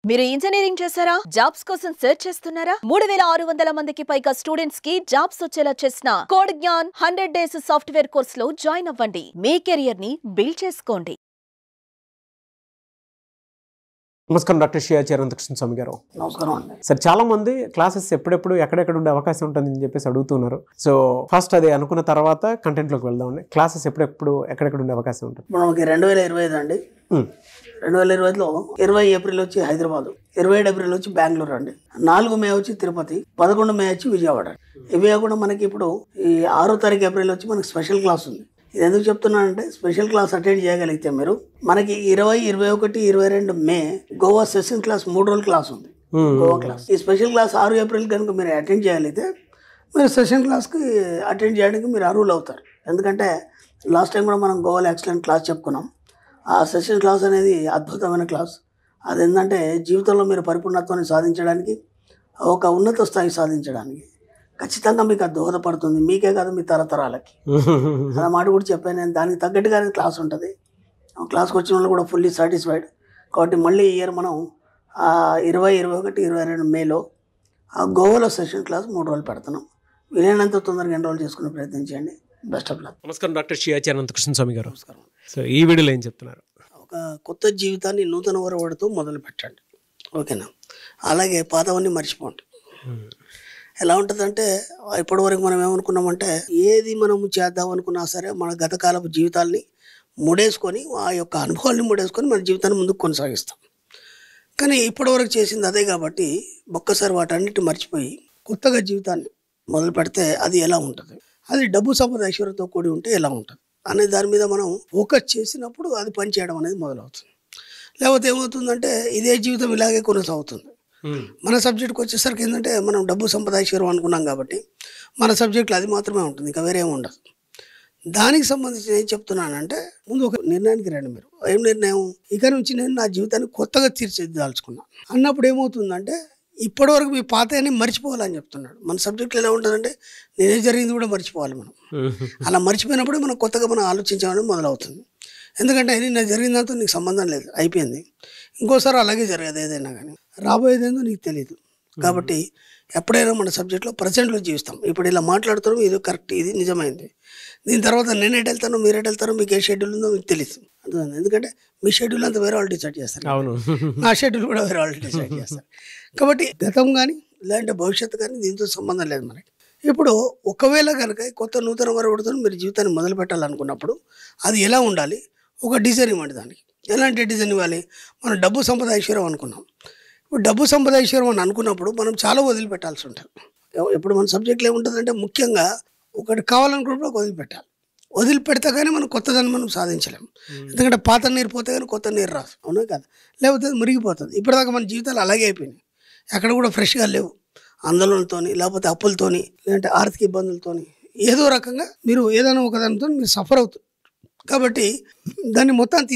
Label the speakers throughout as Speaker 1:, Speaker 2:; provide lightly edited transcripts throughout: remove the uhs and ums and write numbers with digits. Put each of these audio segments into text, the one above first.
Speaker 1: మీరు ఇంజనీరింగ్ చేశారా? జాబ్స్ కోసం సెర్చ్ చేస్తున్నారా? 3600 మందికి పైగా స్టూడెంట్స్ కి జాబ్స్ వచ్చేలా చేసిన code Gyan 100 days software course లో జాయిన్ అవ్వండి. మీ కెరియర్ ని బిల్డ్ చేసుకోండి.
Speaker 2: నమస్కారం డాక్టర్ శ్రీ అనంతకృష్ణ స్వామి గారు.
Speaker 3: నమస్కారం అండి.
Speaker 2: సార్, చాలా మంది క్లాసెస్ ఎప్పుడెప్పుడు ఎక్కడెక్కడ ఉండే అవకాశం ఉంటుందని చెప్పేసి అడుగుతున్నారు. సో ఫస్ట్ అది అనుకున్న తర్వాత కంటెంట్లోకి వెళ్దామండి. క్లాసెస్ ఎప్పుడెప్పుడు ఎక్కడెక్కడ ఉండే అవకాశం ఉంటుంది?
Speaker 3: మనకి 2025 అండి. 2025లో 20 ఏప్రిల్ వచ్చి హైదరాబాద్, 27 ఏప్రిల్ వచ్చి బెంగళూరు అండి, 4 మే వచ్చి తిరుపతి, 11 మే వచ్చి విజయవాడ. ఇవి కాకుండా మనకి ఇప్పుడు ఈ 6 తారీఖు ఏప్రిల్ వచ్చి మనకి స్పెషల్ క్లాస్ ఉంది. ఇది ఎందుకు చెప్తున్నానంటే, స్పెషల్ క్లాస్ అటెండ్ చేయగలిగితే మీరు మనకి 20, 21, 22 మే గోవా సెషన్ క్లాస్ 3 రోజుల క్లాస్ ఉంది. గోవా క్లాస్. ఈ స్పెషల్ క్లాస్ 6 ఏప్రిల్ కనుక మీరు అటెండ్ చేయగలిగితే మీరు సెషన్ క్లాస్కి అటెండ్ చేయడానికి మీరు అర్హులు అవుతారు. ఎందుకంటే లాస్ట్ టైం కూడా మనం గోవాలో ఎక్సలెంట్ క్లాస్ చెప్పుకున్నాం. ఆ సెషన్ క్లాస్ అనేది అద్భుతమైన క్లాస్. అది ఏంటంటే జీవితంలో మీరు పరిపూర్ణత్వాన్ని సాధించడానికి, ఒక ఉన్నత స్థాయి సాధించడానికి ఖచ్చితంగా మీకు అది దోహదపడుతుంది. మీకే కాదు, మీ తరతరాలకి. అలా మాట కూడా చెప్పాను నేను. దానికి తగ్గట్టుగానే క్లాస్ ఉంటుంది. క్లాస్కి వచ్చిన వాళ్ళు కూడా ఫుల్లీ సాటిస్ఫైడ్. కాబట్టి మళ్ళీ ఈ ఇయర్ మనం 20, 21, 22 మేలో ఆ గోవాలో సెషన్ క్లాస్ 3 రోజులు పెడుతున్నాం. వీలైనంత తొందరగా ఎన్రోల్ చేసుకునే ప్రయత్నం చేయండి. Best of luck.
Speaker 2: నమస్కారం డాక్టర్ శ్రీ అనంతకృష్ణ స్వామి గారు.
Speaker 3: నమస్కారం.
Speaker 2: సో ఈ వీడియోలో ఏం చెప్తున్నారు?
Speaker 3: ఒక కొత్త జీవితాన్ని నూతన ఒరవడితో మొదలు పెట్టండి. ఓకేనా? అలాగే పాతవన్నీ మర్చిపోండి. ఎలా ఉంటుందంటే, ఇప్పటివరకు మనం ఏమనుకున్నామంటే, ఏది మనం చేద్దాం అనుకున్నా సరే మన గతకాలపు జీవితాల్ని ముడేసుకొని, ఆ యొక్క అనుభవాల్ని ముడేసుకొని మన జీవితాన్ని ముందుకు కొనసాగిస్తాం. కానీ ఇప్పటివరకు చేసింది అదే కాబట్టి ఒక్కసారి వాటన్నిటి మర్చిపోయి కొత్తగా జీవితాన్ని మొదలు పెడితే అది ఎలా ఉంటుంది, అది డబ్బు సంపద ఐశ్వర్యంతో కూడి ఉంటే ఎలా ఉంటుంది అనే దాని మీద మనం ఫోకస్ చేసినప్పుడు అది పనిచేయడం అనేది మొదలవుతుంది. లేకపోతే ఏమవుతుందంటే, ఇదే జీవితం ఇలాగే కొనసాగుతుంది. మన సబ్జెక్ట్కి వచ్చేసరికి ఏంటంటే, మనం డబ్బు సంపద ఐశ్వర్యం అనుకున్నాం కాబట్టి మన సబ్జెక్టులో అది మాత్రమే ఉంటుంది, ఇంకా వేరే ఏమి ఉండదు. దానికి సంబంధించి ఏం చెప్తున్నానంటే, ముందు ఒక నిర్ణయానికి రండి. మీరు ఏం నిర్ణయం? ఇక నుంచి నేను నా జీవితాన్ని కొత్తగా తీర్చిదిద్దాల్చుకున్నాను అన్నప్పుడు ఏమవుతుందంటే, ఇప్పటివరకు మీ పాత అని మర్చిపోవాలని చెప్తున్నాడు. మన సబ్జెక్టులో ఎలా ఉంటుందంటే, నేనే జరిగింది కూడా మర్చిపోవాలి మనం. అలా మర్చిపోయినప్పుడే మనం కొత్తగా మనం ఆలోచించడం మొదలవుతుంది. ఎందుకంటే నిన్న జరిగిందంతా నీకు సంబంధం లేదు, అయిపోయింది. ఇంకోసారి అలాగే జరగదు. ఏదైనా కానీ రాబోయేదేందో నీకు తెలియదు. కాబట్టి ఎప్పుడైనా మన సబ్జెక్ట్లో ప్రజెంట్లో జీవిస్తాం. ఇప్పుడు ఇలా మాట్లాడుతున్నాం, ఇది కరెక్ట్, ఇది నిజమైంది. దీని తర్వాత నేను ఎటు వెళ్తానో, మీరు ఎటు వెళ్తారో, మీకు ఏ షెడ్యూల్ ఉందో మీకు తెలియదు. అర్థమైంది? ఎందుకంటే మీ షెడ్యూల్ అంతా వేరే వాళ్ళు డిసైడ్ చేస్తారు. నా షెడ్యూల్ కూడా వేరే వాళ్ళు డిసైడ్ చేస్తారు. కాబట్టి గతం కానీ లేదంటే భవిష్యత్తు కానీ దీంతో సంబంధం లేదు మనకి. ఇప్పుడు ఒకవేళ కనుక కొత్త నూతన వరవడితో మీరు జీవితాన్ని మొదలు పెట్టాలనుకున్నప్పుడు అది ఎలా ఉండాలి? ఒక డిజైన్ ఇవ్వండి. దానికి ఎలాంటి డిజైన్ ఇవ్వాలి? మనం డబ్బు సంపద ఐశ్వర్యం అనుకున్నాం. ఇప్పుడు డబ్బు సంపద ఐశ్వర్యం అని అనుకున్నప్పుడు మనం చాలా వదిలిపెట్టాల్సి ఉంటుంది. ఇప్పుడు మన సబ్జెక్ట్లో ఏముంటుందంటే, ముఖ్యంగా ఒకటి కావాలనుకున్నప్పుడు వదిలిపెట్టాలి. వదిలిపెడితే కానీ మనం కొత్తదాన్ని మనం సాధించలేము. ఎందుకంటే పాత నీరు పోతే కానీ కొత్త నీరు రాదు. అవునా కదా? లేకపోతే అది మురిగిపోతుంది. ఇప్పటిదాకా మన జీవితాలు అలాగే అయిపోయినాయి. ఎక్కడ కూడా ఫ్రెష్గా లేవు. ఆందోళనతోని, లేకపోతే అప్పులతోని, లేదంటే ఆర్థిక ఇబ్బందులతోని, ఏదో రకంగా మీరు ఏదైనా ఒకదానితో మీరు సఫర్ అవుతుంది. కాబట్టి దాన్ని మొత్తాన్ని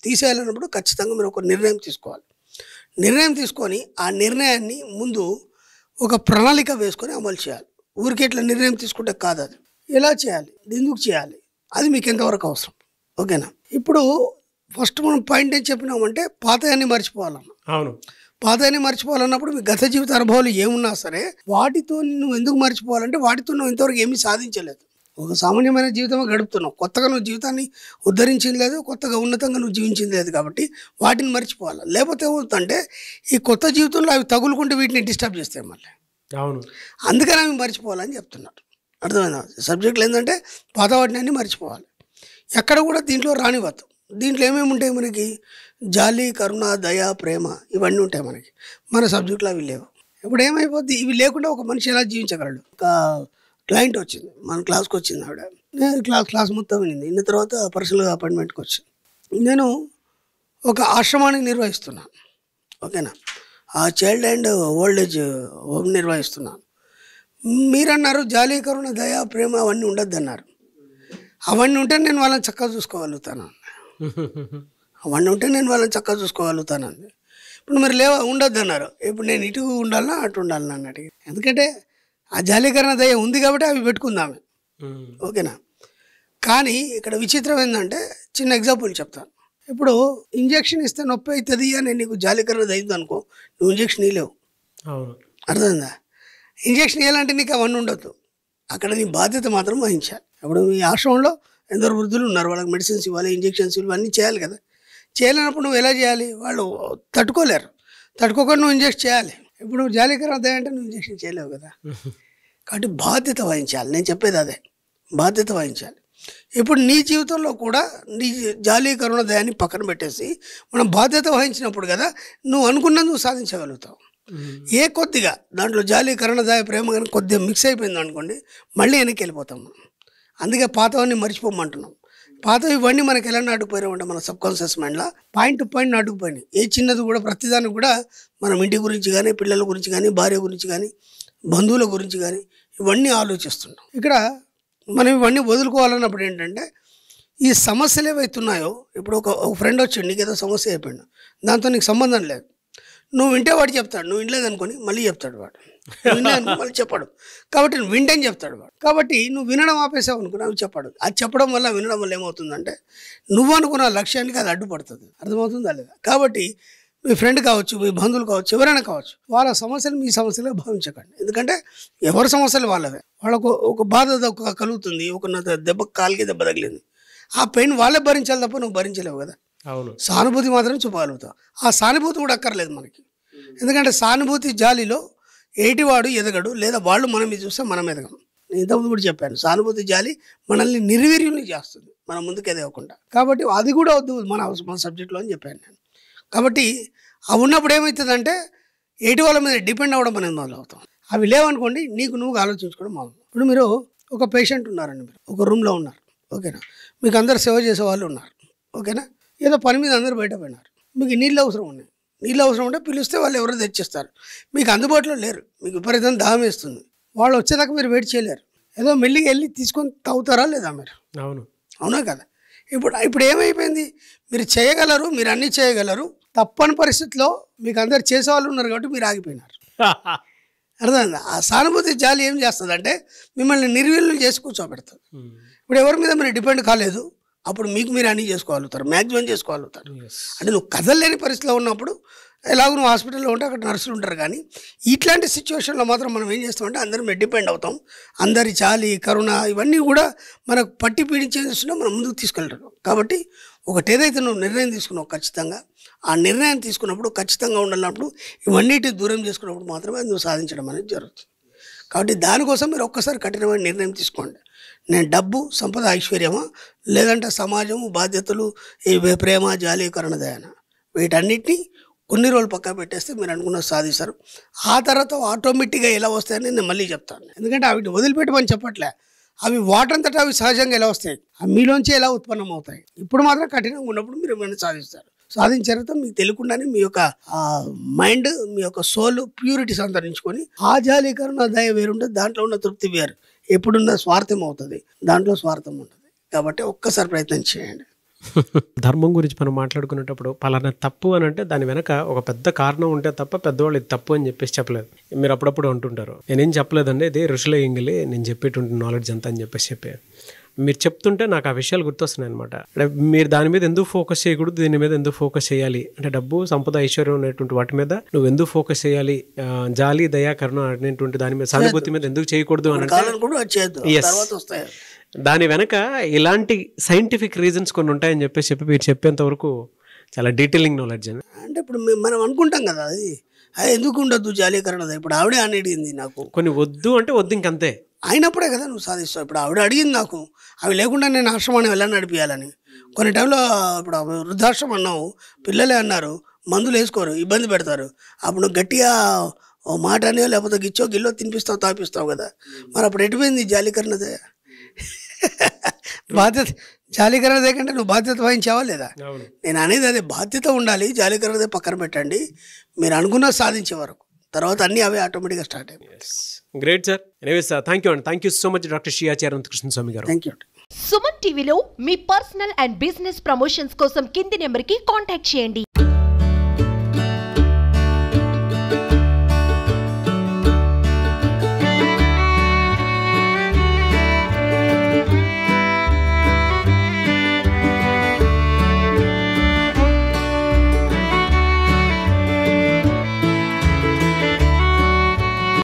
Speaker 3: తీసేయాలన్నప్పుడు ఖచ్చితంగా మీరు ఒక నిర్ణయం తీసుకోవాలి. నిర్ణయం తీసుకొని ఆ నిర్ణయాన్ని ముందు ఒక ప్రణాళిక వేసుకొని అమలు చేయాలి. ఊరికే ఇట్లా నిర్ణయం తీసుకుంటే కాదు. అది ఎలా చేయాలి, ఎందుకు చేయాలి, అది మీకు ఎంతవరకు అవసరం. ఓకేనా? ఇప్పుడు ఫస్ట్ మనం పాయింట్ ఏం చెప్పినామంటే, పాతయాన్ని మర్చిపోవాలన్నా.
Speaker 2: అవును.
Speaker 3: పాతయాన్ని మర్చిపోవాలన్నప్పుడు మీ గత జీవిత అనుభవాలు ఏమున్నా సరే వాటితో నువ్వు ఎందుకు మర్చిపోవాలంటే, వాటితో నువ్వు ఇంతవరకు ఏమీ సాధించలేదు. ఒక సామాన్యమైన జీవితం గడుపుతున్నావు. కొత్తగా నువ్వు జీవితాన్ని ఉద్ధరించింది లేదు, కొత్తగా ఉన్నతంగా నువ్వు జీవించింది లేదు. కాబట్టి వాటిని మర్చిపోవాలి. లేకపోతే ఏమవుతుందంటే, ఈ కొత్త జీవితంలో అవి తగులుకుంటే వీటిని డిస్టర్బ్ చేస్తాయి మళ్ళీ.
Speaker 2: అవును.
Speaker 3: అందుకని అవి మర్చిపోవాలని చెప్తున్నారు. అర్థమైందా? సబ్జెక్టులు ఏంటంటే పాత వాటిని అన్నీ మర్చిపోవాలి. ఎక్కడ కూడా దీంట్లో రానివ్వద్దు. దీంట్లో ఏమేమి ఉంటాయి మనకి? జాలి, కరుణ, దయ, ప్రేమ, ఇవన్నీ ఉంటాయి మనకి. మన సబ్జెక్టులో అవి లేవు. ఇప్పుడు ఏమైపోద్ది? ఇవి లేకుండా ఒక మనిషి ఎలా జీవించగలడు? ఒక క్లయింట్ వచ్చింది, మన క్లాస్కి వచ్చింది. ఆవిడ నేను క్లాస్ మొత్తం వినింది. ఇన్న తర్వాత పర్సనల్గా అపాయింట్మెంట్కి వచ్చింది. నేను ఒక ఆశ్రమాన్ని నిర్వహిస్తున్నాను. ఓకేనా? ఆ child and old age home నిర్వహిస్తున్నాను. మీరన్నారు జాలి, కరుణ, దయ, ప్రేమ అవన్నీ ఉండద్దు అన్నారు. అవన్నీ ఉంటే నేను వాళ్ళని చక్కగా చూసుకోగలుగుతాను. ఇప్పుడు మీరు ఉండొద్దు అన్నారు. ఇప్పుడు నేను ఇటు ఉండాలన్నా అటు ఉండాలన్నా అన్నట్టు. ఎందుకంటే ఆ జాలీకరణ దయ ఉంది కాబట్టి అవి పెట్టుకుందామే. ఓకేనా? కానీ ఇక్కడ విచిత్రం ఏంటంటే, చిన్న ఎగ్జాంపుల్ చెప్తాను. ఇప్పుడు ఇంజెక్షన్ ఇస్తే నొప్పి అవుతుంది అని నీకు జాలీకరణ దయ్యింది అనుకో, నువ్వు ఇంజక్షన్ ఇవ్వలేవు.
Speaker 2: అవును,
Speaker 3: అర్థమైందా? ఇంజక్షన్ ఇవ్వాలంటే నీకు అవన్నీ ఉండొద్దు. అక్కడ నీ బాధ్యత మాత్రం వహించాలి. ఇప్పుడు మీ ఆశ్రమంలో ఎందరో వృద్ధులు ఉన్నారు, వాళ్ళకి మెడిసిన్స్ ఇవ్వాలి, ఇంజక్షన్స్ ఇవ్వాలి, అన్నీ చేయాలి కదా. చేయలేనప్పుడు నువ్వు ఎలా చేయాలి? వాళ్ళు తట్టుకోలేరు. తట్టుకోకుండా నువ్వు ఇంజక్షన్ చేయాలి. ఇప్పుడు నువ్వు జాలీకరణ దయ అంటే నువ్వు ఇంజక్షన్ చేయలేవు కదా. కాబట్టి బాధ్యత వహించాలి. నేను చెప్పేది అదే, బాధ్యత వహించాలి. ఇప్పుడు నీ జీవితంలో కూడా నీ జాలి కరుణ దయాన్ని పక్కన పెట్టేసి మనం బాధ్యత వహించినప్పుడు కదా నువ్వు అనుకున్నది నువ్వు సాధించగలుగుతావు. ఏ కొద్దిగా దాంట్లో జాలి కరుణ దయ ప్రేమ కానీ కొద్దిగా మిక్స్ అయిపోయింది అనుకోండి, మళ్ళీ వెనక్కి వెళ్ళిపోతాం మనం. అందుకే పాతవన్నీ మర్చిపోమంటున్నాం. పాతవి ఇవన్నీ మనకి ఎలా నాటుకుపోయామంటే మన సబ్కాన్షియస్ మైండ్లో పాయింట్ టు పాయింట్ నాటుకుపోయినాయి. ఏ చిన్నది కూడా ప్రతిదానికి కూడా మనం ఇంటి గురించి కానీ, పిల్లల గురించి కానీ, భార్య గురించి కానీ, బంధువుల గురించి కానీ ఇవన్నీ ఆలోచిస్తున్నాం. ఇక్కడ మనం ఇవన్నీ వదులుకోవాలన్నప్పుడు ఏంటంటే ఈ సమస్యలు ఏవైతున్నాయో, ఇప్పుడు ఒక ఫ్రెండ్ వచ్చాడు, నీకు ఏదో సమస్య అయిపోయాడు, దాంతో నీకు సంబంధం లేదు, నువ్వు వింటే వాడు చెప్తాడు, నువ్వు వినలేదనుకొని మళ్ళీ చెప్తాడు వాడు, వినలేదు మళ్ళీ చెప్పాడు. కాబట్టి నువ్వు వింటేని చెప్తాడు వాడు. కాబట్టి నువ్వు వినడం ఆపేసావు అనుకున్నా అవి చెప్పాడు. అది చెప్పడం వల్ల వినడం వల్ల ఏమవుతుందంటే నువ్వు అనుకున్న లక్ష్యానికి అది అడ్డుపడుతుంది. అర్థమవుతుందా లేదా? కాబట్టి మీ ఫ్రెండ్ కావచ్చు, మీ బంధువులు కావచ్చు, ఎవరైనా కావచ్చు, వాళ్ళ సమస్యలు మీ సమస్యలుగా భావించకండి. ఎందుకంటే ఎవరి సమస్యలు వాళ్ళవే. వాళ్ళకు ఒక బాధ కలుగుతుంది, ఒక దెబ్బ కాలికి దెబ్బ తగిలింది, ఆ పెయిన్ వాళ్ళే భరించాలి తప్ప నువ్వు భరించలేవు కదా.
Speaker 2: అవును,
Speaker 3: సానుభూతి మాత్రం చూపగలుగుతావు. ఆ సానుభూతి కూడా అక్కర్లేదు మనకి. ఎందుకంటే సానుభూతి జాలిలో ఏటివాడు ఎదగడు, లేదా వాళ్ళు మనం ఇది చూస్తే మనం ఎదగం. నేను ఇంతకుముందు కూడా చెప్పాను, సానుభూతి జాలి మనల్ని నిర్వీర్యుల్ని చేస్తుంది, మనం ముందుకు ఎదగకుండా. కాబట్టి అది కూడా వద్దు మన సబ్జెక్ట్లో అని చెప్పాను నేను. కాబట్టి అవి ఉన్నప్పుడు ఏమవుతుందంటే ఎయిటి వాళ్ళ మీద డిపెండ్ అవ్వడం అనేది మొదలవుతాం. అవి లేవనుకోండి, నీకు నువ్వు ఆలోచించుకోవడం మొదలు. ఇప్పుడు మీరు ఒక పేషెంట్ ఉన్నారండి, మీరు ఒక రూమ్లో ఉన్నారు, ఓకేనా, మీకు అందరు సేవ చేసే వాళ్ళు ఉన్నారు, ఓకేనా, ఏదో పని మీద అందరూ బయట పోయినారు, మీకు నీళ్ళు అవసరం ఉన్నాయి, నీళ్ళు అవసరం ఉంటే పిలిస్తే వాళ్ళు ఎవరో తెచ్చిస్తారు, మీకు అందుబాటులో లేరు, మీకు విపరీతం దాహం వేస్తుంది, వాళ్ళు వచ్చేదాకా మీరు వెయిట్ చేయలేరు, ఏదో మెల్లిగా వెళ్ళి తీసుకొని తాగుతారా లేదా మీరు? అవును, అవునా కదా. ఇప్పుడు ఏమైపోయింది, మీరు చేయగలరు, మీరు అన్నీ చేయగలరు, తప్పని పరిస్థితిలో మీకు అందరు చేసేవాళ్ళు ఉన్నారు కాబట్టి మీరు ఆగిపోయినారు. అర్థమైందా? ఆ సానుభూతి జాలి ఏం చేస్తుంది అంటే మిమ్మల్ని నిర్వీర్యం చేసి కూర్చోబెడుతుంది. ఇప్పుడు ఎవరి మీద మీరు డిపెండ్ కాలేదు, అప్పుడు మీకు మీరు అన్నీ చేసుకోగలుగుతారు, మ్యాక్సిమం చేసుకోగలుగుతారు. అంటే నువ్వు కదలలేని పరిస్థితిలో ఉన్నప్పుడు ఎలాగో నువ్వు హాస్పిటల్లో ఉంటే అక్కడ నర్సులు ఉంటారు. కానీ ఇట్లాంటి సిచ్యువేషన్లో మాత్రం మనం ఏం చేస్తామంటే అందరి మీద డిపెండ్ అవుతాం. అందరి చాలి కరుణ ఇవన్నీ కూడా మనకు పట్టి పీడించేస్తున్నా మనం ముందుకు తీసుకెళ్తాం. కాబట్టి ఒకటి ఏదైతే నువ్వు నిర్ణయం తీసుకున్నావు ఖచ్చితంగా ఆ నిర్ణయం తీసుకున్నప్పుడు ఖచ్చితంగా ఉండాలన్నప్పుడు ఇవన్నిటి దూరం చేసుకున్నప్పుడు మాత్రమే నువ్వు సాధించడం అనేది జరుగుతుంది. కాబట్టి దానికోసం మీరు ఒక్కసారి కఠినమైన నిర్ణయం తీసుకోండి. నేను డబ్బు, సంపద, ఐశ్వర్యమా, లేదంటే సమాజము, బాధ్యతలు, ఈ ప్రేమ, జాలి, కరుణ, దయన, వీటన్నిటినీ కొన్ని రోజులు పక్క పెట్టేస్తే మీరు అనుకున్న సాధిస్తారు. ఆ తర్వాత ఆటోమేటిక్గా ఎలా వస్తాయని నేను మళ్ళీ చెప్తాను. ఎందుకంటే అవి వదిలిపెట్టమని చెప్పట్లే, అవి వాటంతటా అవి సహజంగా ఎలా వస్తాయి, అవి మీలోంచి ఎలా ఉత్పన్నం అవుతాయి. ఇప్పుడు మాత్రం కఠినంగా ఉన్నప్పుడు మీరు ఏమైనా సాధిస్తారు. సాధించిన తర్వాత మీకు తెలియకుండానే మీ యొక్క మైండ్, మీ యొక్క సోల్ ప్యూరిటీ సంతరించుకొని ఆ జాలి, కరుణ, దయ వేరుంటుంది, దాంట్లో ఉన్న తృప్తి వేరు. ఎప్పుడున్న స్వార్థం అవుతుంది, దాంట్లో స్వార్థం ఉంటుంది. కాబట్టి ఒక్కసారి ప్రయత్నం చేయండి.
Speaker 2: ధర్మం గురించి మనం మాట్లాడుకునేటప్పుడు పలానా తప్పు అని అంటే దాని వెనక ఒక పెద్ద కారణం ఉంటే తప్ప పెద్దవాళ్ళు ఇది తప్పు అని చెప్పేసి చెప్పలేదు. మీరు అప్పుడప్పుడు అంటుంటారు, నేనేం చెప్పలేదండి, ఇది ఋషుల ఎంగిలి, నేను చెప్పేటువంటి నాలెడ్జ్ అంతా అని చెప్పి మీరు చెప్తుంటే నాకు ఆ విషయాలు గుర్తొస్తున్నాయి అనమాట. అంటే మీరు దాని మీద ఎందుకు ఫోకస్ చేయకూడదు, దీని మీద ఎందుకు ఫోకస్ చేయాలి, అంటే డబ్బు, సంపద, ఐశ్వర్యం అనేటువంటి వాటి మీద నువ్వు ఎందుకు ఫోకస్ చేయాలి, జాలి, దయా, కరుణ అనేటువంటి దాని మీద, సానుభూతి మీద ఎందుకు చేయకూడదు అని అంటే దాని వెనక ఇలాంటి సైంటిఫిక్ రీజన్స్ కొన్ని ఉంటాయని చెప్పేసి మీరు చెప్పేంత వరకు చాలా డీటెయిలింగ్ నాలెడ్జ్ అని.
Speaker 3: అంటే ఇప్పుడు మనం అనుకుంటాం కదా, అది ఎందుకు ఉండద్దు జాలి, కరుణ, దయ. ఇప్పుడు ఆవిడే అడిగింది నాకు, కొన్ని
Speaker 2: వద్దు అంటే వద్దు ఇంకంతే,
Speaker 3: అయినప్పుడే కదా నువ్వు సాధిస్తావు. ఇప్పుడు ఆవిడ అడిగింది నాకు, అవి లేకుండా నేను ఆశ్రమాన్ని ఎలా నడిపించాలని. కొన్ని టైంలో ఇప్పుడు వృద్ధాశ్రమం అన్నావు, పిల్లలే అన్నారు, మందులు వేసుకోరు, ఇబ్బంది పెడతారు, అప్పుడు నువ్వు గట్టిగా ఓ మాట అనే లేకపోతే గిచ్చో గిల్లో తినిపిస్తావు, తాపిస్తావు కదా. మరి అప్పుడు ఎటుపోయింది జాలి, కరుణ, దయ? బాధ్యత, జాలి, కరుణ, దయ కంటే నువ్వు బాధ్యత వహించావా లేదా? నేను అనేది అదే, బాధ్యత ఉండాలి, జాలి, కరుణ, దయ పక్కన పెట్టండి, మీరు అనుకున్న సాధించే వరకు, తర్వాత అన్నీ అవే ఆటోమేటిక్గా స్టార్ట్ అయిపోయి.
Speaker 2: Great sir. Anyways thank you అండి, thank you so much doctor Sriyachi Anantakrishna Swami garu.
Speaker 3: Thank you.
Speaker 4: Suman టీవీలో మీ పర్సనల్ అండ్ బిజినెస్ ప్రమోషన్స్ కోసం కింది నెంబర్కి కాంటాక్ట్ చేయండి.